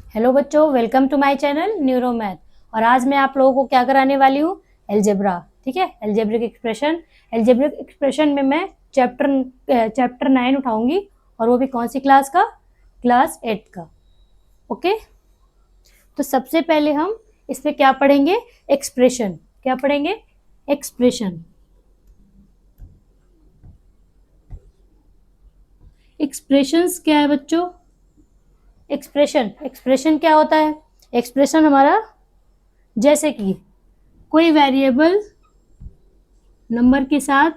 Hello बच्चों, welcome to my channel neuro math. और आज मैं आप लोगों को क्या कराने वाली हूँ, अलजेब्रा। ठीक है, अलजेब्रिक एक्सप्रेशन में मैं चैप्टर 9 उठाऊंगी, और वो भी कौन सी क्लास का, क्लास 8 का। ओके, तो सबसे पहले हम इसमें क्या पढ़ेंगे, एक्सप्रेशन। क्या पढ़ेंगे, एक्सप्रेशन। एक्सप्रेशंस क्या है बच्चों, एक्सप्रेशन क्या होता है। एक्सप्रेशन हमारा, जैसे कि कोई वेरिएबल नंबर के साथ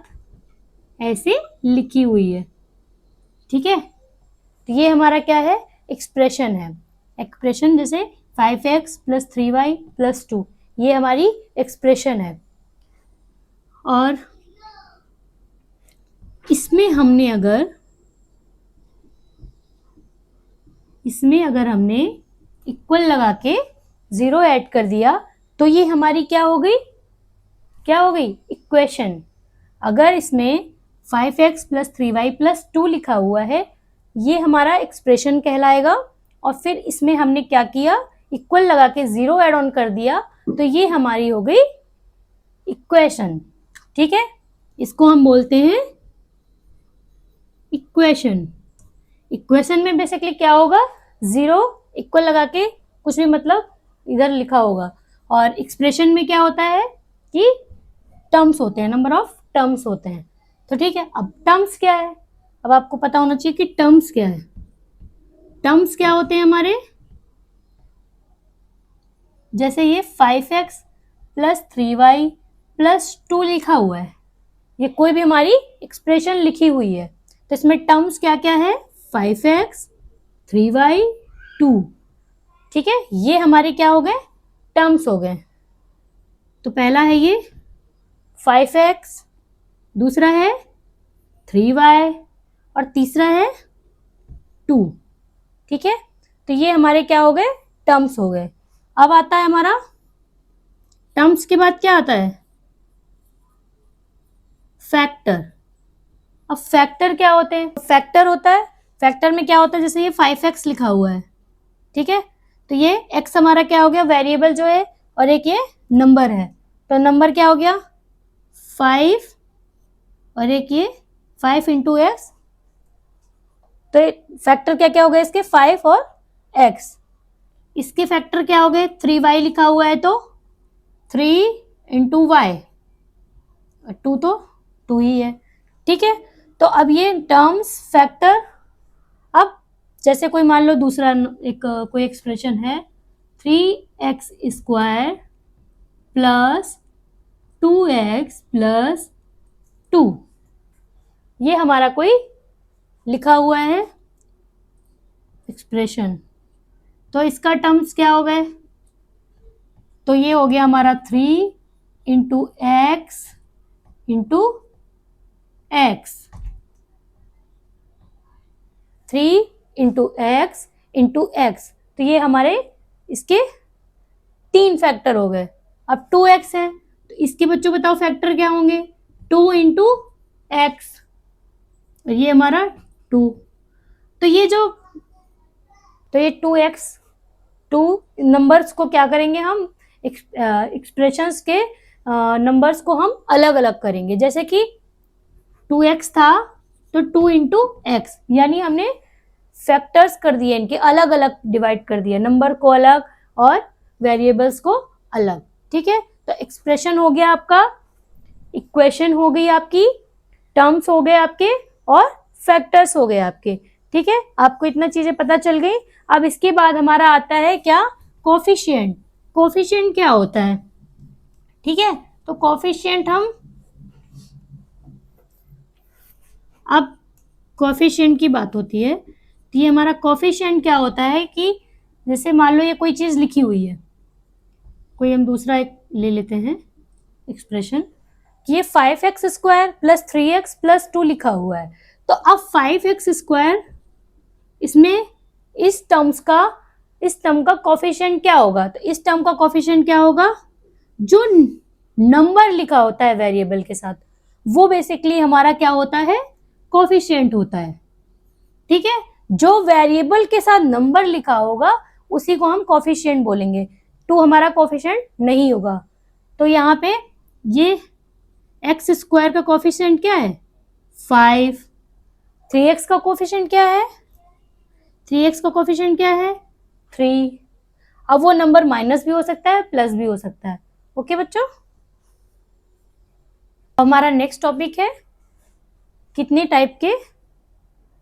ऐसे लिखी हुई है, ठीक है, तो ये हमारा क्या है, एक्सप्रेशन है। एक्सप्रेशन जैसे 5x + 3y + 2, ये हमारी एक्सप्रेशन है। और इसमें हमने इक्वल लगा के 0 ऐड कर दिया, तो ये हमारी क्या हो गई, इक्वेशन। अगर इसमें 5x + 3y + 2 लिखा हुआ है, ये हमारा एक्सप्रेशन कहलाएगा। और फिर इसमें हमने क्या किया, इक्वल लगा के 0 ऐड ऑन कर दिया, तो ये हमारी हो गई इक्वेशन। ठीक है, इसको हम बोलते हैं इक्वेशन। इक्वेशन में बेसिकली क्या होगा, 0 इक्वल लगा के कुछ भी मतलब इधर लिखा होगा। और एक्सप्रेशन में क्या होता है कि टर्म्स होते हैं, नंबर ऑफ टर्म्स होते हैं। तो ठीक है, अब टर्म्स क्या है, अब आपको पता होना चाहिए कि टर्म्स क्या है। टर्म्स क्या होते हैं हमारे, जैसे ये 5x + 3y + 2 लिखा हुआ है, ये कोई भी हमारी एक्सप्रेशन लिखी हुई है, तो इसमें टर्म्स क्या क्या है, 5x 3y 2। ठीक है, ये हमारे क्या हो गए, टर्म्स हो गए। तो पहला है ये 5x, दूसरा है 3y, और तीसरा है 2। ठीक है, तो ये हमारे क्या हो गए, टर्म्स हो गए। अब आता है हमारा, टर्म्स के बाद क्या आता है, फैक्टर। अब फैक्टर क्या होते हैं, फैक्टर होता है, फैक्टर में क्या होता है, जैसे ये 5x लिखा हुआ है, ठीक है, तो ये x हमारा क्या हो गया, वेरिएबल जो है, और एक ये नंबर है, तो नंबर क्या हो गया 5, और एक ये 5 × x, तो फैक्टर क्या क्या हो गए इसके, 5 और x। इसके फैक्टर क्या हो गए, 3y लिखा हुआ है तो 3 × y, 2 तो 2 ही है। ठीक है, तो अब ये टर्म्स, फैक्टर। अब जैसे कोई मान लो दूसरा कोई एक्सप्रेशन है, 3x² + 2x + 2, ये हमारा कोई लिखा हुआ है एक्सप्रेशन, तो इसका टर्म्स क्या हो गए, तो ये हो गया हमारा 3 × x × x, 3 × x × x, तो ये हमारे इसके 3 फैक्टर हो गए। अब 2x है, तो इसके बच्चों बताओ फैक्टर क्या होंगे, 2 × x, ये हमारा 2, तो ये 2x, 2 नंबर्स को क्या करेंगे हम, एक्सप्रेशंस के नंबर्स को हम अलग अलग करेंगे। जैसे कि 2x था तो 2 × x, यानी हमने फैक्टर्स कर दिए, इनके अलग अलग डिवाइड कर दिया, नंबर को अलग और वेरिएबल्स को अलग। ठीक है, तो एक्सप्रेशन हो गया आपका, इक्वेशन हो गई आपकी, टर्म्स हो गए आपके, और फैक्टर्स हो गए आपके। ठीक है, आपको इतना चीजें पता चल गई। अब इसके बाद हमारा आता है क्या, कोफिशिएंट। कोफिशिएंट क्या होता है, ठीक है, तो कोफिशिएंट हम, अब कोफिशिएंट की बात होती है, तो ये हमारा कोफिशिएंट क्या होता है कि जैसे मान लो ये कोई चीज लिखी हुई है, कोई हम दूसरा एक ले लेते हैं एक्सप्रेशन, कि ये 5x² + 3x + 2 लिखा हुआ है, तो अब 5x², इसमें इस टर्म का कोफिशिएंट क्या होगा, तो इस टर्म का कोफिशिएंट क्या होगा, जो नंबर लिखा होता है वेरिएबल के साथ, वो बेसिकली हमारा क्या होता है, कोफिशिएंट होता है। ठीक है, जो वेरिएबल के साथ नंबर लिखा होगा उसी को हम कोफिशिएंट बोलेंगे। 2 हमारा कोफिशिएंट नहीं होगा। तो यहाँ पे ये एक्स स्क्वायर का कोफिशिएंट क्या है 5, 3x का कोफिशिएंट क्या है 3x का कोफिशिएंट क्या है 3। अब वो नंबर माइनस भी हो सकता है प्लस भी हो सकता है। ओके बच्चों, हमारा नेक्स्ट टॉपिक है कितने टाइप के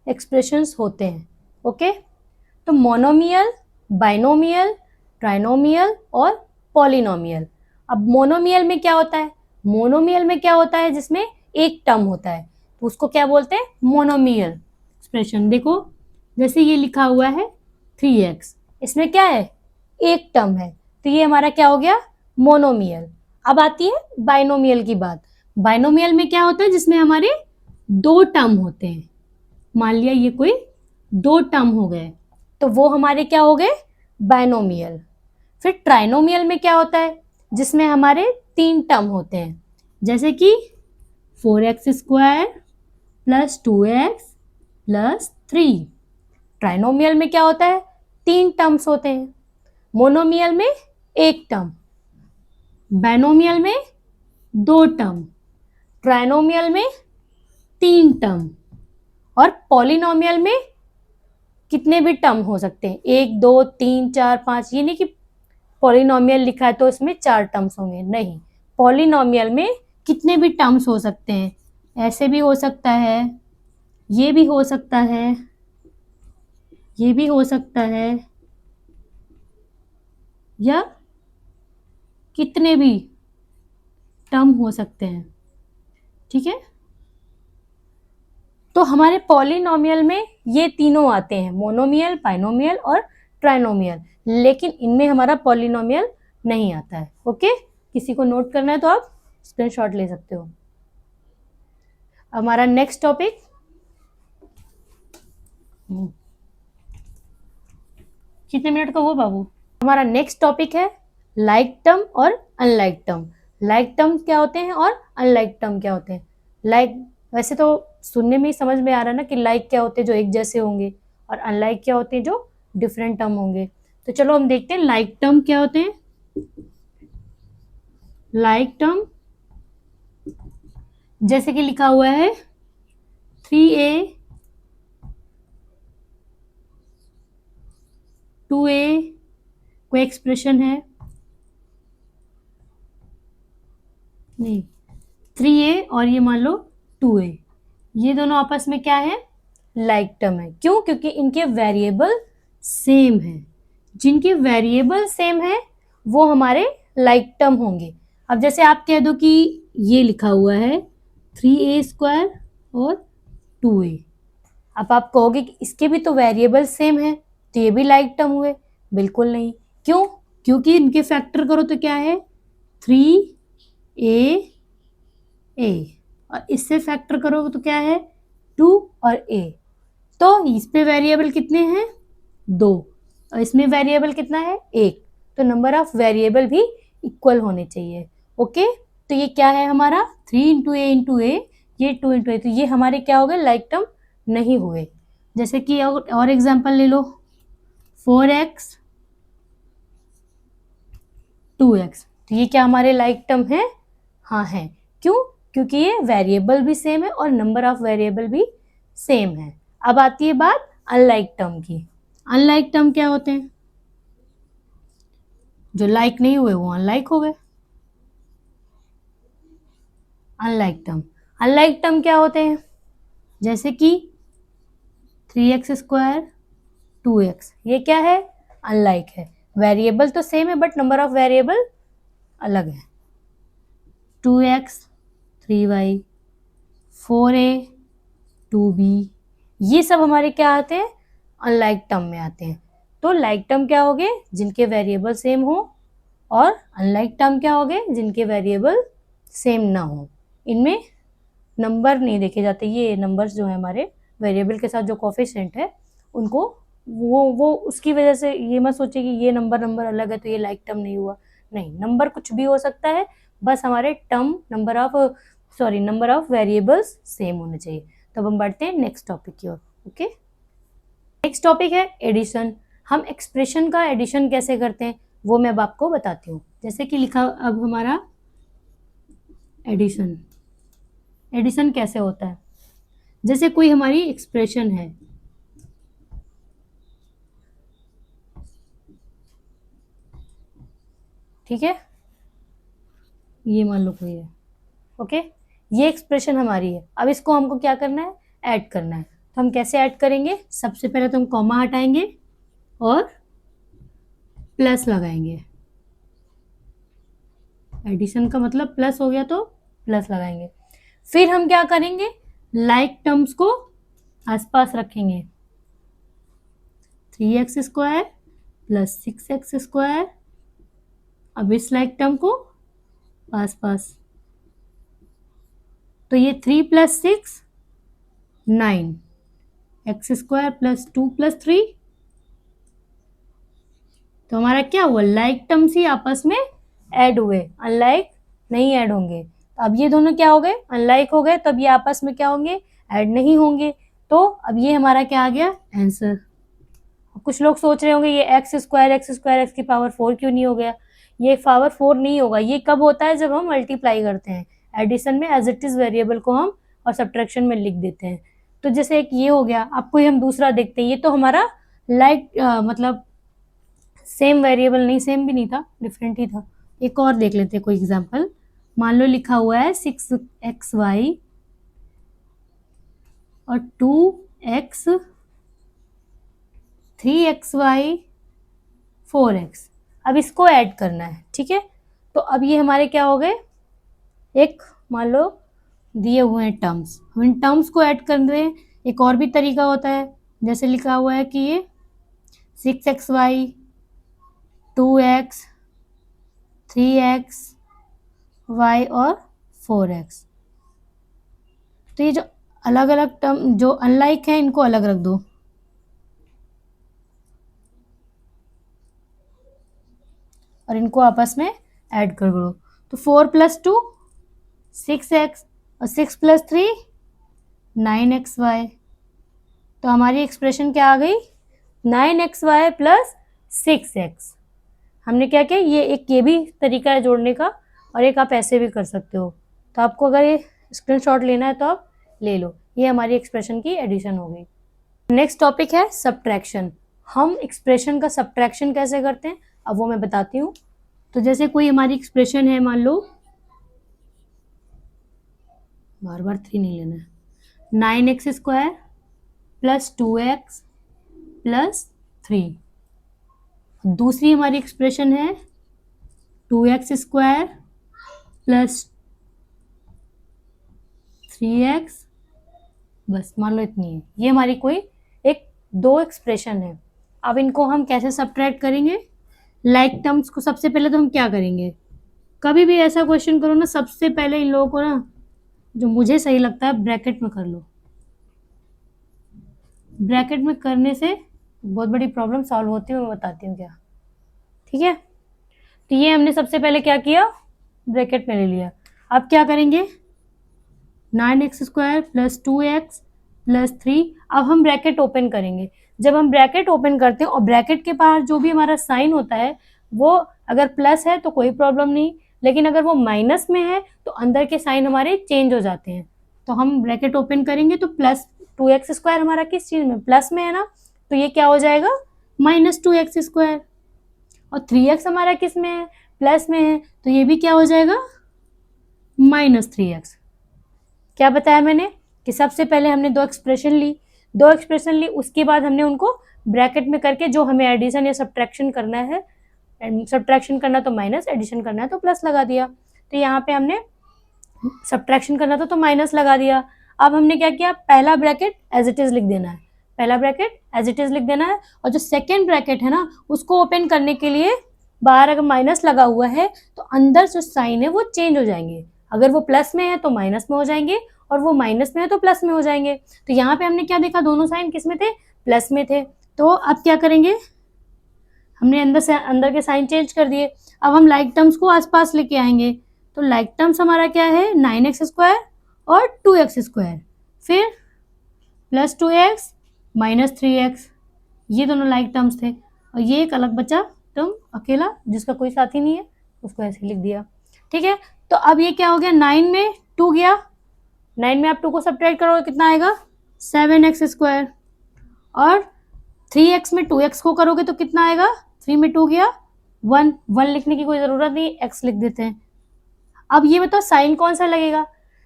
एक्सप्रेशंस होते हैं। ओके, तो मोनोमियल, बाइनोमियल, ट्राइनोमियल और पॉलिनोमियल। अब मोनोमियल में क्या होता है, मोनोमियल में क्या होता है जिसमें एक टर्म होता है, तो उसको क्या बोलते हैं मोनोमियल एक्सप्रेशन। देखो जैसे ये लिखा हुआ है 3x, इसमें क्या है एक टर्म है, तो ये हमारा क्या हो गया मोनोमियल। अब आती है बाइनोमियल की बात। बाइनोमियल में क्या होता है जिसमें हमारे 2 टर्म होते हैं। मान लिया ये कोई 2 टर्म हो गए, तो वो हमारे क्या हो गए बाइनोमियल। फिर ट्राइनोमियल में क्या होता है जिसमें हमारे 3 टर्म होते हैं, जैसे कि 4x square plus 2x plus 3। Trinomial में क्या होता है 3 टर्म्स होते हैं। मोनोमियल में 1 टर्म, बाइनोमियल में 2 टर्म, ट्राइनोमियल में 3 टर्म और पॉलिनोमियल में कितने भी टर्म हो सकते हैं 1 2 3 4 5। ये नहीं कि पॉलिनोमियल लिखा है तो इसमें 4 टर्म्स होंगे, नहीं, पॉलिनोमियल में कितने भी टर्म्स हो सकते हैं। ऐसे भी हो सकता है, ये भी हो सकता है, ये भी हो सकता है, या कितने भी टर्म हो सकते हैं। ठीक है, तो हमारे पॉलिनोमियल में ये तीनों आते हैं, मोनोमियल, बाइनोमियल और ट्राइनोमियल, लेकिन इनमें हमारा पॉलिनोमियल नहीं आता है। ओके, किसी को नोट करना है तो आप स्क्रीनशॉट ले सकते हो। हमारा नेक्स्ट टॉपिक, कितने मिनट का हुआ बाबू। हमारा नेक्स्ट टॉपिक है लाइक टर्म और अनलाइक टर्म। लाइक टर्म क्या होते हैं और अनलाइक टर्म क्या होते हैं। लाइक वैसे तो सुनने में ही समझ में आ रहा है ना कि लाइक क्या होते हैं जो एक जैसे होंगे, और अनलाइक क्या होते हैं जो डिफरेंट टर्म होंगे। तो चलो हम देखते हैं लाइक टर्म क्या होते हैं। लाइक टर्म जैसे कि लिखा हुआ है 3a 2a कोई एक्सप्रेशन है, नहीं 3a और ये मान लो 2a, ये दोनों आपस में क्या है लाइक टर्म है। क्यों, क्योंकि इनके वेरिएबल सेम है। जिनके वेरिएबल सेम है वो हमारे लाइक टर्म होंगे। अब जैसे आप कह दो कि ये लिखा हुआ है 3a स्क्वायर और 2a, अब आप कहोगे कि इसके भी तो वेरिएबल सेम है तो ये भी लाइक टर्म हुए। बिल्कुल नहीं। क्यों, क्योंकि इनके फैक्टर करो तो क्या है 3a और इससे फैक्टर करो तो क्या है 2 और a। तो इस पे वेरिएबल कितने हैं 2 और इसमें वेरिएबल कितना है 1, तो नंबर ऑफ वेरिएबल भी इक्वल होने चाहिए। ओके, तो ये क्या है हमारा 3 इंटू ए इंटू ए, ये 2 इंटू ए, तो ये हमारे क्या हो गए लाइक टर्म नहीं हुए। जैसे कि और एग्जांपल ले लो 4x 2x, तो ये क्या हमारे लाइक टर्म है, हाँ है। क्यों, क्योंकि ये वेरिएबल भी सेम है और नंबर ऑफ वेरिएबल भी सेम है। अब आती है बात अनलाइक टर्म की। अनलाइक टर्म क्या होते हैं, जो लाइक नहीं हुए वो अनलाइक हो गए। अनलाइक टर्म, अनलाइक टर्म क्या होते हैं, जैसे कि 3x स्क्वायर 2x, ये क्या है अनलाइक है। वेरिएबल तो सेम है बट नंबर ऑफ वेरिएबल अलग है। 2x 3y 4a 2b, ये सब हमारे क्या आते हैं अनलाइक टर्म में आते हैं। तो लाइक टर्म क्या हो गए जिनके वेरिएबल सेम हो, और अनलाइक टर्म क्या हो गए जिनके वेरिएबल सेम ना हो। इनमें नंबर नहीं देखे जाते, ये नंबर्स जो है हमारे वेरिएबल के साथ जो कोफिशिएंट है उनको वो उसकी वजह से ये मत सोचे कि ये नंबर अलग है तो ये लाइक टर्म नहीं हुआ। नहीं, नंबर कुछ भी हो सकता है, बस हमारे term number of variables same होने चाहिए। तब हम बढ़ते हैं नेक्स्ट टॉपिक की ओर। ओके, नेक्स्ट टॉपिक है एडिशन। हम एक्सप्रेशन का एडिशन कैसे करते हैं वो मैं अब आपको बताती हूँ। जैसे कि लिखा अब हमारा एडिशन, एडिशन कैसे होता है, जैसे कोई हमारी एक्सप्रेशन है, ठीक है, ये मान लो कोई है, ओके, ये एक्सप्रेशन हमारी है। अब इसको हमको क्या करना है, ऐड करना है। तो हम कैसे ऐड करेंगे, सबसे पहले तो हम कॉमा हटाएंगे और प्लस लगाएंगे। एडिशन का मतलब प्लस हो गया तो प्लस लगाएंगे। फिर हम क्या करेंगे, लाइक टर्म्स को आसपास रखेंगे, 3x² प्लस 6x²। अब इस लाइक टर्म को पास पास, तो ये 3 + 6 9, x² प्लस 2 + 3। तो हमारा क्या हुआ, लाइक टर्म्स ही आपस में ऐड हुए, अनलाइक नहीं ऐड होंगे। तो अब ये दोनों क्या हो गए, अनलाइक हो गए, तब ये आपस में क्या होंगे, ऐड नहीं होंगे। तो अब ये हमारा क्या आ गया, आंसर। कुछ लोग सोच रहे होंगे ये x² x² x⁴ क्यों नहीं हो गया, ये पावर 4 नहीं होगा। ये कब होता है, जब हम मल्टीप्लाई करते हैं। एडिशन में एज इट इज वेरिएबल को हम और सब्ट्रैक्शन में लिख देते हैं। तो जैसे एक ये हो गया, अब कोई हम दूसरा देखते हैं। ये तो हमारा लाइक मतलब सेम वेरिएबल नहीं, सेम भी नहीं था, डिफरेंट ही था। एक और देख लेते हैं कोई एग्जांपल। मान लो लिखा हुआ है 6xy और 2x 3xy 4x। अब इसको ऐड करना है, ठीक है। तो अब ये हमारे क्या हो गए, एक मान लो दिए हुए हैं टर्म्स, हम इन टर्म्स को ऐड कर रहे हैं। एक और भी तरीका होता है, जैसे लिखा हुआ है कि ये 6xy 2x 3x y और 4x। तो ये जो अलग अलग टर्म जो अनलाइक है इनको अलग रख दो, और इनको आपस में ऐड कर दो। तो 4 + 2 6x और 6 + 3 9xy। तो हमारी एक्सप्रेशन क्या आ गई, 9xy प्लस 6x। हमने क्या किया, ये भी तरीका है जोड़ने का, और एक आप ऐसे भी कर सकते हो। तो आपको अगर ये स्क्रीनशॉट लेना है तो आप ले लो। ये हमारी एक्सप्रेशन की एडिशन हो गई। नेक्स्ट टॉपिक है सब्ट्रैक्शन। हम एक्सप्रेशन का सब्ट्रैक्शन कैसे करते हैं अब वो मैं बताती हूँ। तो जैसे कोई हमारी एक्सप्रेशन है, मान लो, बार बार 3 नहीं लेना है, 9x² प्लस 2x प्लस 3। दूसरी हमारी एक्सप्रेशन है 2x² प्लस 3x, बस मान लो इतनी है। ये हमारी कोई एक दो एक्सप्रेशन है। अब इनको हम कैसे सब्ट्रैक्ट करेंगे, लाइक टर्म्स को सबसे पहले तो हम क्या करेंगे, कभी भी ऐसा क्वेश्चन करो ना, सबसे पहले इन लोगों को ना, जो मुझे सही लगता है, ब्रैकेट में कर लो। ब्रैकेट में करने से बहुत बड़ी प्रॉब्लम सॉल्व होती है, मैं बताती हूँ क्या, ठीक है। तो ये हमने सबसे पहले क्या किया, ब्रैकेट में ले लिया। अब क्या करेंगे, 9x² प्लस 2x प्लस 3। अब हम ब्रैकेट ओपन करेंगे। जब हम ब्रैकेट ओपन करते हैं और ब्रैकेट के बाहर जो भी हमारा साइन होता है वो अगर प्लस है तो कोई प्रॉब्लम नहीं, लेकिन अगर वो माइनस में है तो अंदर के साइन हमारे चेंज हो जाते हैं। तो हम ब्रैकेट ओपन करेंगे तो प्लस 2x² हमारा किस चीज में, प्लस में है ना, तो ये क्या हो जाएगा, -2x²। और 3x हमारा किस में है, प्लस में है, तो ये भी क्या हो जाएगा, -3x। क्या बताया मैंने कि सबसे पहले हमने दो एक्सप्रेशन ली, उसके बाद हमने उनको ब्रैकेट में करके, जो हमें एडिशन या सब्ट्रैक्शन करना है, सब्ट्रैक्शन करना तो माइनस, एडिशन करना है तो प्लस लगा दिया। तो यहाँ पे हमने सब्ट्रैक्शन करना था तो माइनस लगा दिया। अब हमने क्या किया, पहला ब्रैकेट एज इट इज लिख देना है, पहला ब्रैकेट एज इट इज लिख देना है, और जो सेकेंड ब्रैकेट है ना उसको ओपन करने के लिए बाहर अगर माइनस लगा हुआ है तो अंदर जो साइन है वो चेंज हो जाएंगे। अगर वो प्लस में है तो माइनस में हो जाएंगे, और वो माइनस में है तो प्लस में हो जाएंगे। तो यहाँ पे हमने क्या देखा, दोनों साइन किस में थे, प्लस में थे। तो अब क्या करेंगे, हमने अंदर के साइन चेंज कर दिए। अब हम लाइक टर्म्स को आसपास लेके आएंगे। तो लाइक टर्म्स हमारा क्या है, 9x² और 2x², फिर +2x -3x, ये दोनों लाइक टर्म्स थे। और ये एक अलग बचा टर्म अकेला जिसका कोई साथी नहीं है, उसको ऐसे लिख दिया। ठीक है, तो अब ये क्या हो गया, 9 में 2 गया, 9 में आप 2 को सब्ट्रैक्ट करोगे कितना आएगा 7x², और 3x में 2x को करोगे तो कितना आएगा, 3 में 2 गया 1, 1 लिखने की कोई ज़रूरत नहीं, x लिख देते हैं। अब ये बताओ साइन कौन सा लगेगा,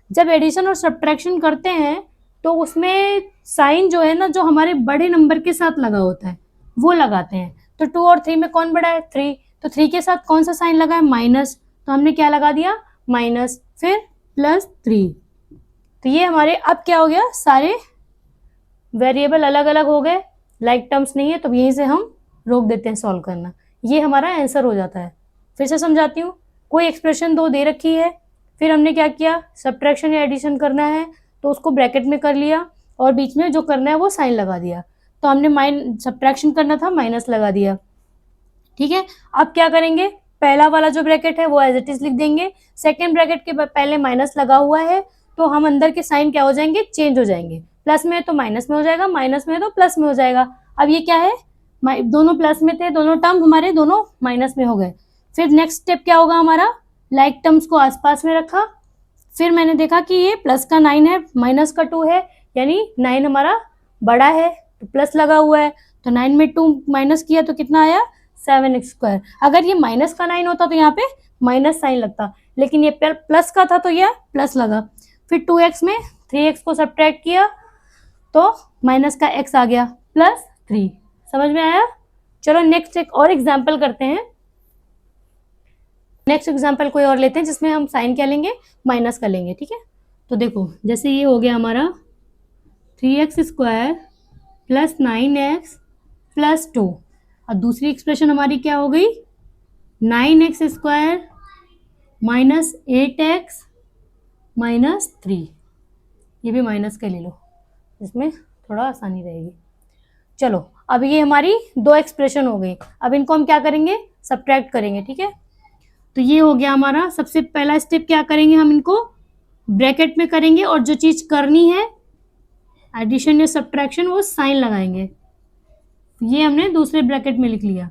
जब एडिशन और सब्ट्रैक्शन करते हैं तो उसमें साइन जो है ना, जो हमारे बड़े नंबर के साथ लगा होता है वो लगाते हैं। तो 2 और 3 में कौन बड़ा है, 3, तो 3 के साथ कौन सा साइन लगा है, माइनस, तो हमने क्या लगा दिया माइनस, फिर +3। तो ये हमारे अब क्या हो गया, सारे वेरिएबल अलग अलग हो गए, लाइक टर्म्स नहीं है, तो यहीं से हम रोक देते हैं सॉल्व करना, ये हमारा आंसर हो जाता है। फिर से समझाती हूँ, कोई एक्सप्रेशन 2 दे रखी है, फिर हमने क्या किया, सब्ट्रैक्शन या एडिशन करना है तो उसको ब्रैकेट में कर लिया और बीच में जो करना है वो साइन लगा दिया। तो हमने सब्ट्रैक्शन करना था, माइनस लगा दिया। ठीक है, अब क्या करेंगे, पहला वाला जो ब्रैकेट है वो एज इट इज लिख देंगे, सेकेंड ब्रैकेट के पहले माइनस लगा हुआ है तो हम अंदर के साइन क्या हो जाएंगे, चेंज हो जाएंगे, प्लस में है तो माइनस में हो जाएगा, माइनस में है तो प्लस में हो जाएगा। अब ये क्या है, दोनों प्लस में थे, दोनों टर्म हमारे दोनों माइनस में हो गए। फिर नेक्स्ट स्टेप क्या होगा हमारा, लाइक टर्म्स को आसपास में रखा, फिर मैंने देखा कि ये प्लस का 9 है, माइनस का 2 है, यानी 9 हमारा बड़ा है तो प्लस लगा हुआ है, तो 9 में 2 माइनस किया तो कितना आया 7x²। अगर ये माइनस का 9 होता तो यहाँ पे माइनस साइन लगता, लेकिन ये प्लस का था तो यह प्लस लगा। फिर 2x में 3x को सब्ट्रैक्ट किया तो माइनस का x आ गया +3। समझ में आया। चलो नेक्स्ट एक और एग्जाम्पल करते हैं, नेक्स्ट एग्जाम्पल कोई और लेते हैं जिसमें हम साइन क्या लेंगे, माइनस का लेंगे। ठीक है, तो देखो जैसे ये हो गया हमारा 3x² + 9x + 2, और दूसरी एक्सप्रेशन हमारी क्या हो गई 9x² - 8x - 3, ये भी माइनस का ले लो, इसमें थोड़ा आसानी रहेगी। चलो अब ये हमारी 2 एक्सप्रेशन हो गई, अब इनको हम क्या करेंगे, सब्ट्रैक्ट करेंगे। ठीक है, तो ये हो गया हमारा, सबसे पहला स्टेप क्या करेंगे, हम इनको ब्रैकेट में करेंगे और जो चीज़ करनी है एडिशन या सब्ट्रैक्शन वो साइन लगाएंगे। ये हमने दूसरे ब्रैकेट में लिख लिया।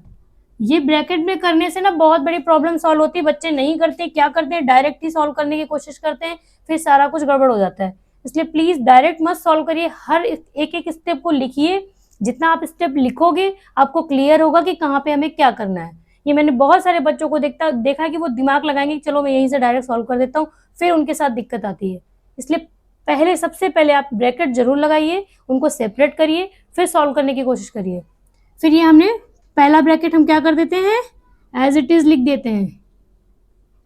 ये ब्रैकेट में करने से ना बहुत बड़ी प्रॉब्लम सॉल्व होती है, बच्चे नहीं करते, क्या करते हैं डायरेक्ट ही सॉल्व करने की कोशिश करते हैं, फिर सारा कुछ गड़बड़ हो जाता है। इसलिए प्लीज डायरेक्ट मत सॉल्व करिए, हर एक एक स्टेप को लिखिए, जितना आप स्टेप लिखोगे आपको क्लियर होगा कि कहाँ पे हमें क्या करना है। ये मैंने बहुत सारे बच्चों को देखा कि वो दिमाग लगाएंगे कि चलो मैं यहीं से डायरेक्ट सॉल्व कर देता हूँ, फिर उनके साथ दिक्कत आती है। इसलिए पहले सबसे पहले आप ब्रैकेट जरूर लगाइए, उनको सेपरेट करिए, फिर सॉल्व करने की कोशिश करिए। फिर ये हमने पहला ब्रैकेट हम क्या कर देते हैं, एज इट इज लिख देते हैं।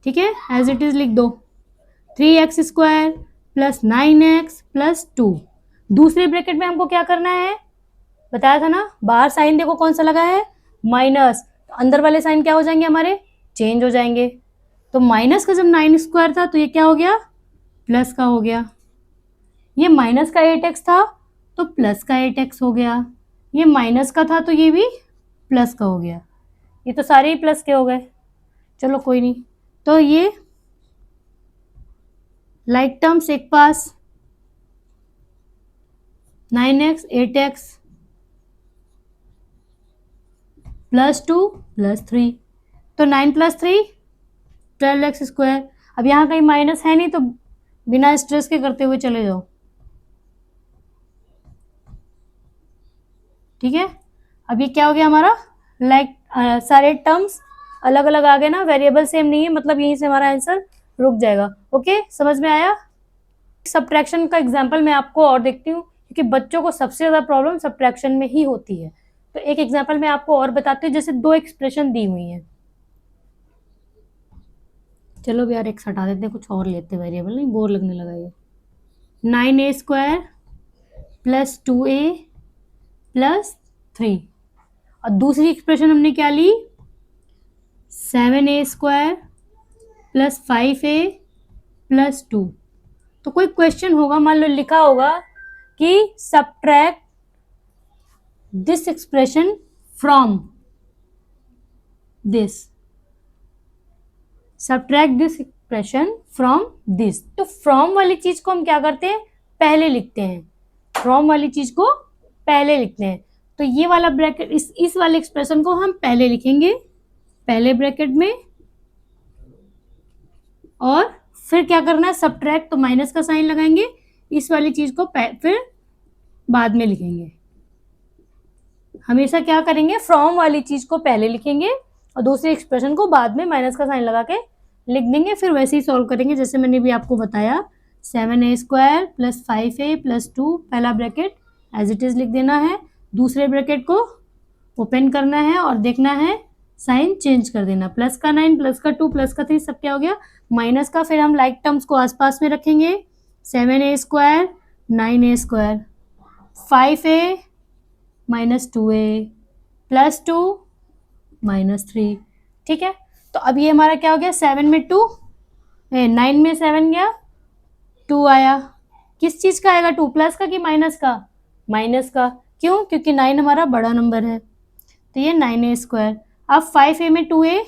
ठीक है, एज इट इज लिख दो, 3x² + 9x + 2। दूसरे ब्रैकेट में हमको क्या करना है, बताया था ना, बाहर साइन देखो कौन सा लगा है माइनस, तो अंदर वाले साइन क्या हो जाएंगे हमारे, चेंज हो जाएंगे। तो माइनस का जब 9² था तो ये क्या हो गया, प्लस का हो गया। ये माइनस का 8x था तो प्लस का 8x हो गया। ये माइनस का था तो ये भी प्लस का हो गया। ये तो सारे ही प्लस के हो गए, चलो कोई नहीं। तो ये लाइक टर्म्स एक पास, 9x 8x + 2 + 3, तो 9 + 3 12x²। अब यहाँ कहीं माइनस है नहीं तो बिना स्ट्रेस के करते हुए चले जाओ। ठीक है, अब ये क्या हो गया हमारा, सारे टर्म्स अलग अलग आ गए ना, वेरिएबल सेम नहीं है, मतलब यहीं से हमारा आंसर रुक जाएगा। ओके, समझ में आया। सब्ट्रैक्शन का एग्जांपल मैं आपको और देखती हूँ, क्योंकि बच्चों को सबसे ज्यादा प्रॉब्लम सब्ट्रैक्शन में ही होती है। तो एक एग्जांपल मैं आपको और बताती हूँ, जैसे 2 एक्सप्रेशन दी हुई हैं। चलो यार एक हटा देते हैं, कुछ और लेते हैं वेरिएबल, नहीं बोर लगने लगा ये। 9a² + 2a + 3, और दूसरी एक्सप्रेशन हमने क्या ली, 7a² + 5a + 2। तो कोई क्वेश्चन होगा, मान लो लिखा होगा कि subtract this expression from this, subtract this expression from this. तो फ्रॉम वाली चीज को हम क्या करते हैं, पहले लिखते हैं, फ्रॉम वाली चीज को पहले लिखते हैं। तो ये वाला ब्रैकेट, इस वाले एक्सप्रेशन को हम पहले लिखेंगे पहले ब्रैकेट में, और फिर क्या करना है, सब्ट्रैक्ट, तो माइनस का साइन लगाएंगे, इस वाली चीज को फिर बाद में लिखेंगे। हमेशा क्या करेंगे, फ्रॉम वाली चीज को पहले लिखेंगे और दूसरी एक्सप्रेशन को बाद में माइनस का साइन लगा के लिख देंगे। फिर वैसे ही सॉल्व करेंगे जैसे मैंने भी आपको बताया। 7a² + 5a + 2 पहला ब्रैकेट एज इट इज लिख देना है, दूसरे ब्रैकेट को ओपन करना है और देखना है साइन चेंज कर देना, प्लस का 9 प्लस का 2 प्लस का 3 सब क्या हो गया माइनस का। फिर हम लाइक टर्म्स को आसपास में रखेंगे, 7a² 9a², 5a -2a + 2 -3। ठीक है, तो अब ये हमारा क्या हो गया, 7 में 2, 9 में 7 गया, 2 आया। किस चीज का आएगा 2, प्लस का कि माइनस का? माइनस का। क्यों? क्योंकि 9 हमारा बड़ा नंबर है, तो ये 9a²। अब 5a में 2a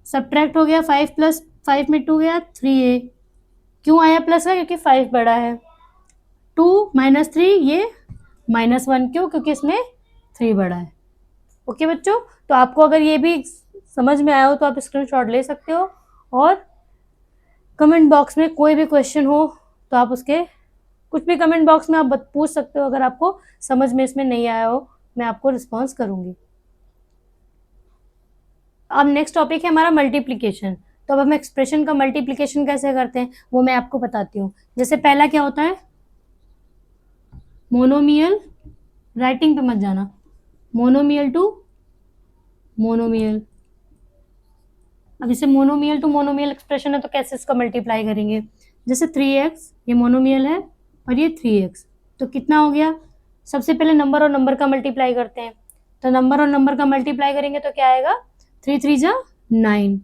सब्ट्रैक्ट हो गया, 5 + 5 में 2 गया 3a। क्यों आया प्लस का? क्योंकि 5 बड़ा है। 2 - 3 ये -1, क्यों? क्योंकि इसमें 3 बड़ा है। ओके बच्चों, तो आपको अगर ये भी समझ में आया हो तो आप स्क्रीनशॉट ले सकते हो, और कमेंट बॉक्स में कोई भी क्वेश्चन हो तो आप उसके कुछ भी कमेंट बॉक्स में आप पूछ सकते हो। अगर आपको समझ में इसमें नहीं आया हो मैं आपको रिस्पॉन्स करूंगी। अब नेक्स्ट टॉपिक है हमारा मल्टीप्लिकेशन। तो अब हम एक्सप्रेशन का मल्टीप्लिकेशन कैसे करते हैं वो मैं आपको बताती हूँ। जैसे पहला क्या होता है, मोनोमियल, राइटिंग पे मत जाना, मोनोमियल टू मोनोमियल। अब इसे मोनोमियल टू मोनोमियल एक्सप्रेशन है तो कैसे इसका मल्टीप्लाई करेंगे। जैसे 3x ये मोनोमियल है और ये 3x, तो कितना हो गया, सबसे पहले नंबर और नंबर का मल्टीप्लाई करते हैं। तो नंबर और नंबर का मल्टीप्लाई करेंगे तो क्या आएगा, 3 3 जा 9।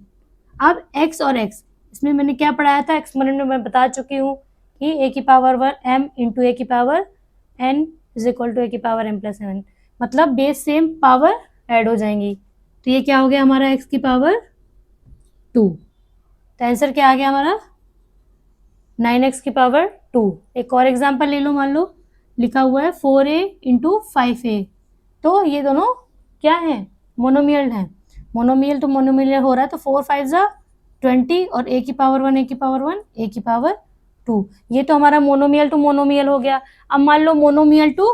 अब x और x, इसमें मैंने क्या पढ़ाया था, एक्सपोनेंट में मैं बता चुकी हूँ कि a⁻m × a⁻n = a⁻m+n, मतलब बेस सेम पावर ऐड हो जाएंगी। तो ये क्या हो गया हमारा x⁻2। तो आंसर क्या आ गया हमारा 9x⁻2। एक और एग्जांपल ले लो, मान लो लिखा हुआ है 4a × 5a, तो ये दोनों क्या है, मोनोमियल है। मोनोमियल तो मोनोमियल हो रहा है, तो 4 5 जा 20 और a⁻1 a⁻2, ये तो हमारा मोनोमियल टू मोनोमियल हो गया। अब मान लो मोनोमियल टू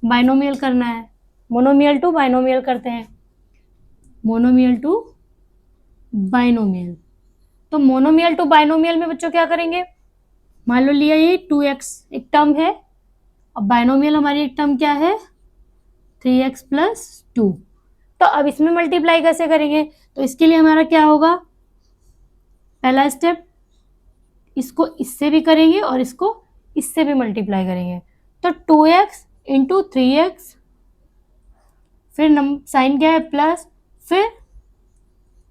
बाइनोमियल करना है, मोनोमियल टू बाइनोमियल करते हैं, मोनोमियल टू बाइनोमियल। तो मोनोमियल टू बाइनोमियल में बच्चों क्या करेंगे, मान लो लिया ये 2x एक टर्म है, और बाइनोमियल हमारी एक टर्म क्या है 3x + 2। तो अब इसमें मल्टीप्लाई कैसे करेंगे, तो इसके लिए हमारा क्या होगा, पहला स्टेप इसको इससे भी करेंगे और इसको इससे भी मल्टीप्लाई करेंगे। तो 2x × 3x, फिर साइन क्या है प्लस, फिर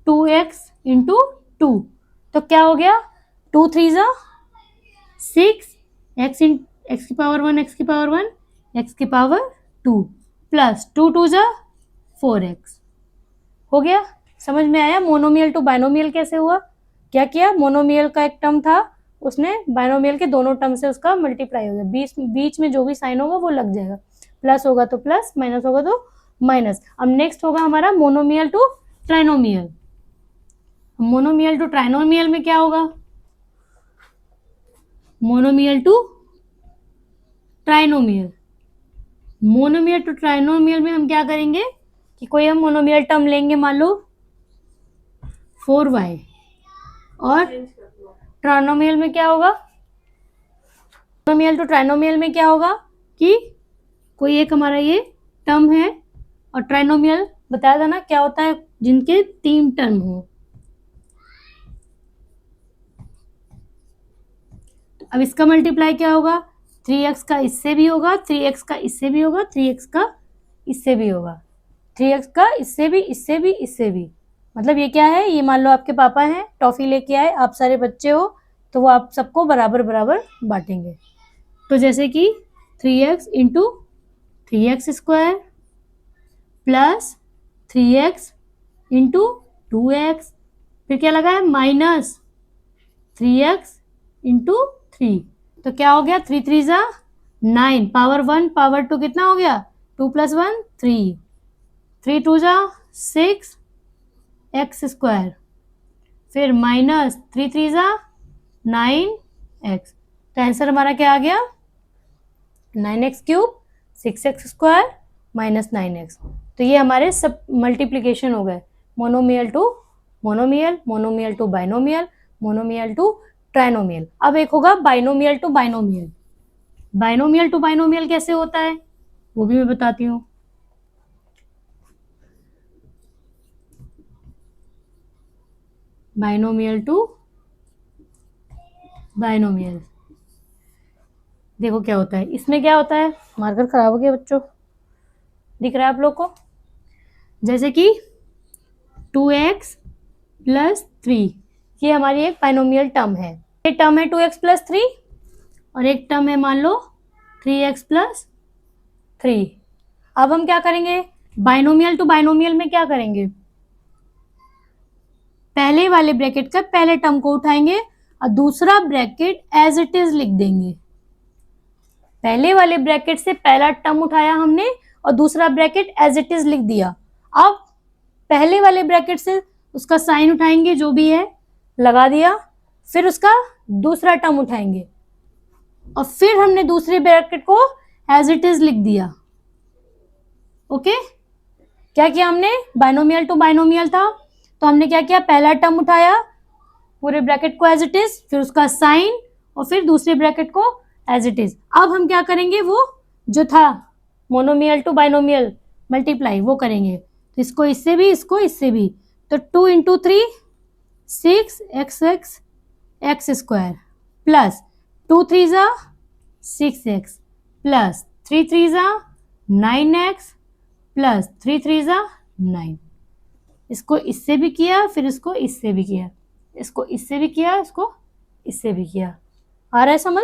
2x × 2, तो क्या हो गया 2 3 जा 6, x⁻1 x⁻2 प्लस 2 2 जा 4x। हो गया, समझ में आया मोनोमियल टू बाइनोमियल कैसे हुआ। क्या किया, मोनोमियल का एक टर्म था, उसने बाइनोमियल के दोनों टर्म से उसका मल्टीप्लाई हो गया, बीच में जो भी साइन होगा वो लग जाएगा, प्लस होगा तो प्लस, माइनस होगा तो माइनस। अब नेक्स्ट होगा हमारा monomial to trinomial. Monomial to trinomial में क्या होगा, monomial to trinomial, monomial to trinomial में हम क्या करेंगे कि कोई हम मोनोमियल टर्म लेंगे, मान लो 4y, और ट्राइनोमियल में क्या होगा, मोनोमियल टू ट्राइनोमियल में क्या होगा कि कोई एक हमारा ये टर्म है, और ट्राइनोमियल बताया था ना क्या होता है, जिनके 3 टर्म हो। तो अब इसका मल्टीप्लाई क्या होगा, 3x का इससे भी होगा, 3x का इससे भी होगा, 3x का इससे भी होगा, 3x का इससे भी, इससे भी, इससे भी। मतलब ये क्या है, ये मान लो आपके पापा हैं, टॉफी लेके आए, आप सारे बच्चे हो, तो वो आप सबको बराबर बराबर बांटेंगे। तो जैसे कि 3x × 3x² plus 3x × 2x, फिर क्या लगा है -3x × 3, तो क्या हो गया 3 3 जा 9 पावर 1 पावर 2 कितना हो गया, 2 + 1 3, 3 2 जा 6 एक्स स्क्वायर, फिर माइनस 3 3 जा 9 एक्स। तो आंसर हमारा क्या आ गया, 9x³ 6x² माइनस 9x। तो ये हमारे सब मल्टीप्लीकेशन हो गए, monomial to monomial, monomial to binomial, monomial to trinomial. अब एक होगा binomial to binomial. Binomial to binomial कैसे होता है वो भी मैं बताती हूँ। बाइनोमियल टू बाइनोमियल देखो क्या होता है, इसमें क्या होता है, मार्कर खराब हो गया बच्चों, दिख रहा है आप लोग को, जैसे कि 2x + 3 ये हमारी एक बाइनोमियल टर्म है। ये टर्म है 2x + 3 और एक टर्म है मान लो 3x + 3। अब हम क्या करेंगे, बाइनोमियल टू बाइनोमियल में क्या करेंगे, पहले वाले ब्रैकेट का पहले टर्म को उठाएंगे और दूसरा ब्रैकेट एज इट इज लिख देंगे। पहले वाले ब्रैकेट से पहला टर्म उठाया हमने और दूसरा ब्रैकेट एज इट इज लिख दिया। अब पहले वाले ब्रैकेट से उसका साइन उठाएंगे जो भी है लगा दिया, फिर उसका दूसरा टर्म उठाएंगे और फिर हमने दूसरे ब्रैकेट को एज इट इज लिख दिया। ओके, क्या किया हमने, बाइनोमियल टू बाइनोमियल था तो हमने क्या किया, पहला टर्म उठाया पूरे ब्रैकेट को एज इट इज, फिर उसका साइन और फिर दूसरे ब्रैकेट को एज इट इज। अब हम क्या करेंगे, वो जो था मोनोमियल टू बाइनोमियल मल्टीप्लाई वो करेंगे, तो इसको इससे भी इसको इससे भी, तो 2 × 3 6x x² प्लस 2 3 जा 6x प्लस 3 3 जा 9x प्लस 3 3 जा 9। इसको इससे भी किया, फिर इसको इससे भी किया, इसको इससे भी किया, इसको इससे भी किया। आ रहा है समझ।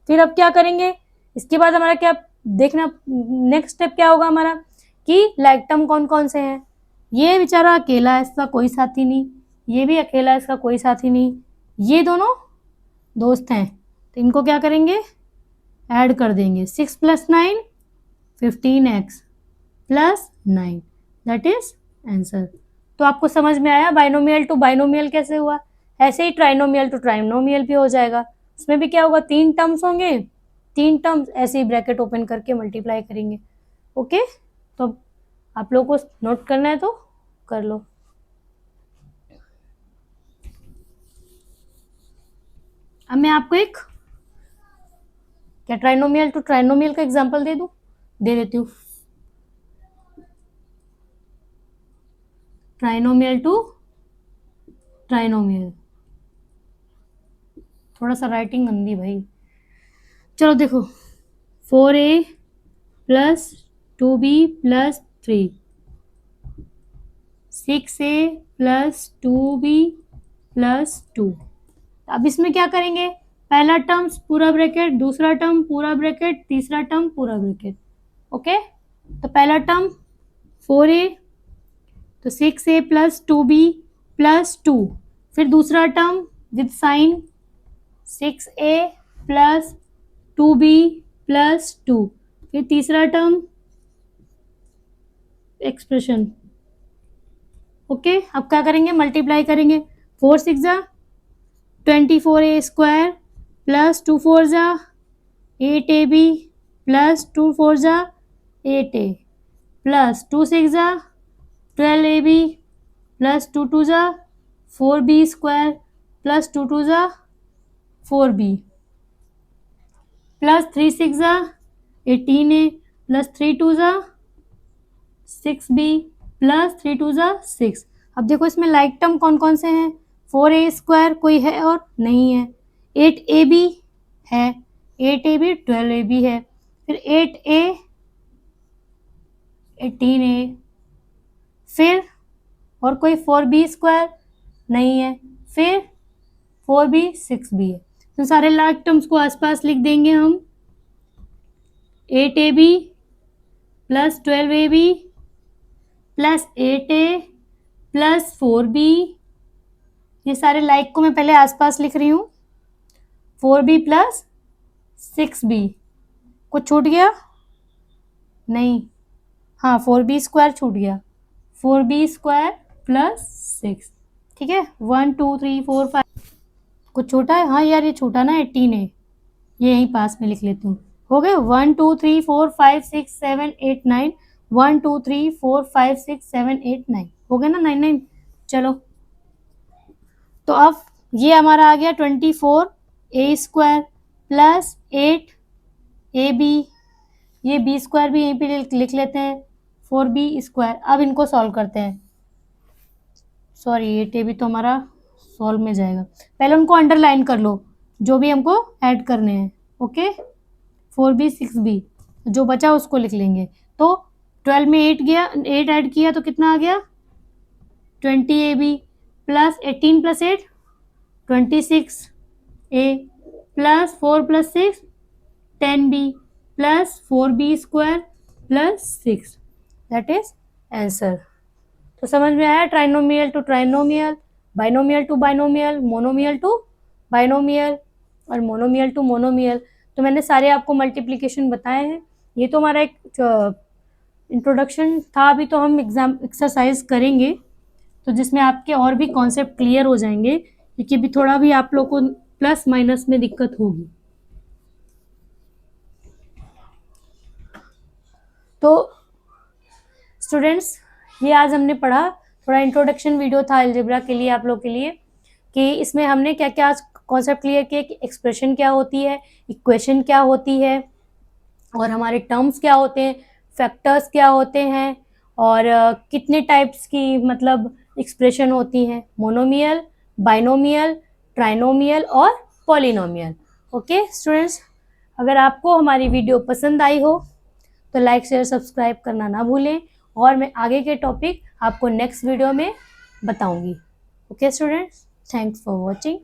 फिर अब क्या करेंगे, इसके बाद हमारा क्या देखना, नेक्स्ट स्टेप क्या होगा हमारा कि लाइक टर्म कौन कौन से हैं। ये बेचारा अकेला है, इसका कोई साथी नहीं, ये भी अकेला है, इसका कोई साथी नहीं, ये दोनों दोस्त हैं, तो इनको क्या करेंगे, ऐड कर देंगे। 6 + 9 15x + 9 दैट इज आंसर। तो आपको समझ में आया बाइनोमियल टू बाइनोमियल कैसे हुआ। ऐसे ही ट्राइनोमियल टू ट्राइनोमियल भी हो जाएगा, उसमें भी क्या होगा, 3 टर्म्स होंगे, 3 टर्म्स ऐसे ही ब्रैकेट ओपन करके मल्टीप्लाई करेंगे। ओके, तो आप लोगों को नोट करना है तो कर लो। अब मैं आपको एक क्या ट्राइनोमियल टू ट्राइनोमियल का एग्जांपल दे देती हूँ। ट्राइनोमियल टू ट्राइनोमियल, थोड़ा सा राइटिंग गंदी भाई, चलो देखो, 4a + 2b + 3, 6a + 2b + 2। अब इसमें क्या करेंगे, पहला टर्म पूरा ब्रैकेट, दूसरा टर्म पूरा ब्रैकेट, तीसरा टर्म पूरा ब्रैकेट। ओके, तो पहला टर्म 4a तो 6a + 2b + 2, फिर दूसरा term with sign 6a + 2b + 2, फिर तीसरा टर्म एक्सप्रेशन। ओके, अब क्या करेंगे, मल्टीप्लाई करेंगे, 4 6 जा 24a² + 2 4 जा 8ab + 2 4 जा 8a + 2 6 जा 12ab + 2 2 जा 4b² + 2 2 जा 4b + 3 6 जा 18a + 3 2 जा 6b + 3 2 जा 6। अब देखो इसमें लाइक टर्म कौन कौन से हैं, 4a² कोई है और नहीं है, 8ab है, 8ab 12ab है, फिर 8a 18a, फिर और कोई 4b² नहीं है, फिर 4b 6b है। तो सारे लाइक टर्म्स को आसपास लिख देंगे हम, 8ab + 12ab + 8a + 4b, ये सारे लाइक को मैं पहले आसपास लिख रही हूँ, 4b + 6b कुछ छूट गया नहीं, हाँ 4b² छूट गया, 4b² प्लस 6, ठीक है। 1 2 3 4 5 कुछ छोटा है, हाँ यार ये छोटा ना 18 है, ये यहीं पास में लिख लेती हूँ। हो गए 1 2 3 4 5 6 7 8 9, 1 2 3 4 5 6 7 8 9, हो गए ना 9 9। चलो तो अब ये हमारा आ गया 24a² प्लस 8ab, ये b² भी यहीं पे लिख लेते हैं 4b²। अब इनको सॉल्व करते हैं, सॉरी 8ab तो हमारा सॉल्व में जाएगा, पहले उनको अंडरलाइन कर लो जो भी हमको ऐड करने हैं, ओके। 4b 6b, जो बचा उसको लिख लेंगे। तो 12 में 8 गया, 8 ऐड किया तो कितना आ गया 20ab plus 18 plus 8 26a plus 4 plus 6 10b plus 4b² plus 6, that is answer. तो समझ में आया, trinomial to trinomial, binomial to binomial, monomial to binomial और मोनोमियल टू मोनोमियल। तो मैंने सारे आपको मल्टीप्लिकेशन बताए हैं। ये तो हमारा एक इंट्रोडक्शन था, अभी तो हम एग्जाम एक्सरसाइज करेंगे तो जिसमें आपके और भी कॉन्सेप्ट क्लियर हो जाएंगे, क्योंकि अभी थोड़ा भी आप लोग को प्लस माइनस में दिक्कत होगी। तो स्टूडेंट्स ये आज हमने पढ़ा, थोड़ा इंट्रोडक्शन वीडियो था अलजेब्रा के लिए आप लोग के लिए, कि इसमें हमने क्या क्या कॉन्सेप्ट क्लियर किए कि एक्सप्रेशन क्या होती है, इक्वेशन क्या होती है, और हमारे टर्म्स क्या होते हैं, फैक्टर्स क्या होते हैं, और कितने टाइप्स की मतलब एक्सप्रेशन होती हैं, मोनोमियल, बाइनोमियल, ट्राइनोमियल और पॉलिनोमियल। ओके स्टूडेंट्स, अगर आपको हमारी वीडियो पसंद आई हो तो लाइक शेयर सब्सक्राइब करना ना भूलें, और मैं आगे के टॉपिक आपको नेक्स्ट वीडियो में बताऊंगी। Okay students, thanks for watching.